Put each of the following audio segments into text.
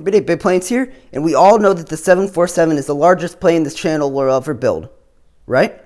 Big Planes here, and we all know that the 747 is the largest plane this channel will ever build, right?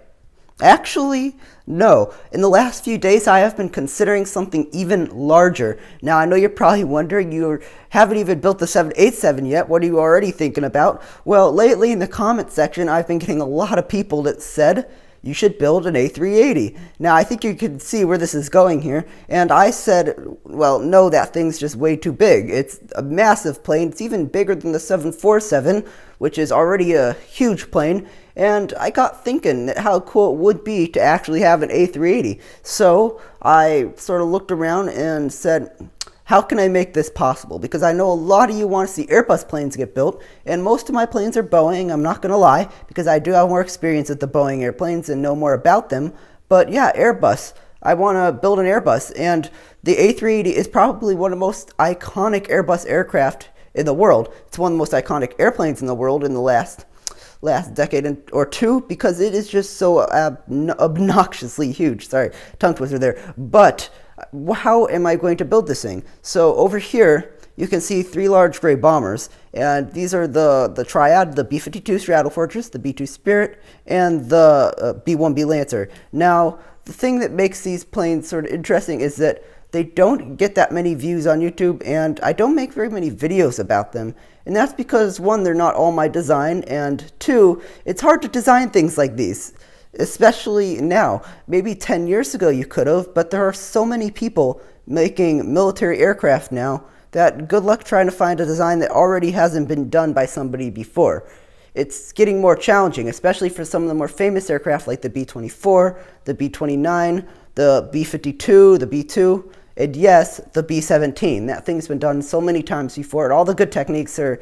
Actually, no. In the last few days, I have been considering something even larger. Now, I know you're probably wondering, you haven't even built the 787 yet. What are you already thinking about? Well, lately in the comment section, I've been getting a lot of people that said, you should build an A380. Now, I think you can see where this is going here. And I said, well, no, that thing's just way too big. It's a massive plane. It's even bigger than the 747, which is already a huge plane. And I got thinking that how cool it would be to actually have an A380. So I sort of looked around and said, how can I make this possible? Because I know a lot of you want to see Airbus planes get built, and most of my planes are Boeing, I'm not going to lie, because I do have more experience with the Boeing airplanes and know more about them. But yeah, Airbus. I want to build an Airbus, and the A380 is probably one of the most iconic Airbus aircraft in the world. It's one of the most iconic airplanes in the world in the last decade or two, because it is just so obnoxiously huge. Sorry, tongue twister there. But how am I going to build this thing? So over here, you can see 3 large gray bombers, and these are the triad, the B-52 Stratofortress, the B-2 Spirit, and the B-1B Lancer. Now, the thing that makes these planes sort of interesting is that they don't get that many views on YouTube, and I don't make very many videos about them. And that's because, 1, they're not all my design, and 2, it's hard to design things like these. Especially now. Maybe 10 years ago you could have, but there are so many people making military aircraft now that good luck trying to find a design that already hasn't been done by somebody before. It's getting more challenging, especially for some of the more famous aircraft like the B-24, the B-29, the B-52, the B-2, and yes, the B-17. That thing's been done so many times before, and all the good techniques are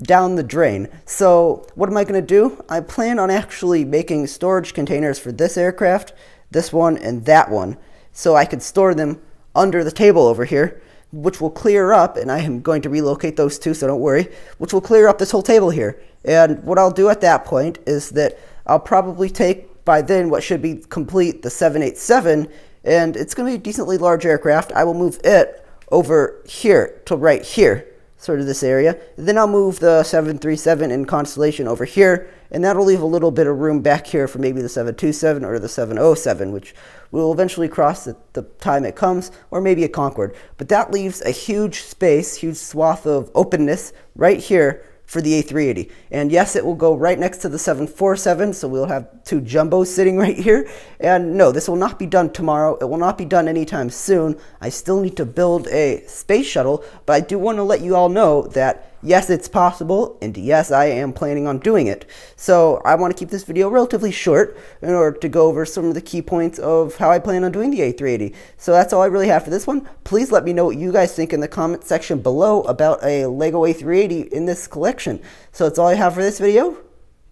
down the drain. So what am I going to do? I plan on actually making storage containers for this aircraft, this one, and that one, so I could store them under the table over here, which will clear up, and I am going to relocate those two, so don't worry, which will clear up this whole table here. And what I'll do at that point is that I'll probably take, by then, what should be complete, the 787, and it's going to be a decently large aircraft. I will move it over here to right here, sort of this area. Then I'll move the 737 in Constellation over here, and that'll leave a little bit of room back here for maybe the 727 or the 707, which will eventually cross at the time it comes, or maybe a Concorde. But that leaves a huge space, huge swath of openness right here for the A380. And yes, it will go right next to the 747, so we'll have 2 jumbos sitting right here. And no, this will not be done tomorrow. It will not be done anytime soon. I still need to build a space shuttle, but I do want to let you all know that yes, it's possible, and yes, I am planning on doing it. So I want to keep this video relatively short in order to go over some of the key points of how I plan on doing the A380. So that's all I really have for this one. Please let me know what you guys think in the comment section below about a LEGO A380 in this collection. So that's all I have for this video,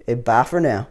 and bye for now.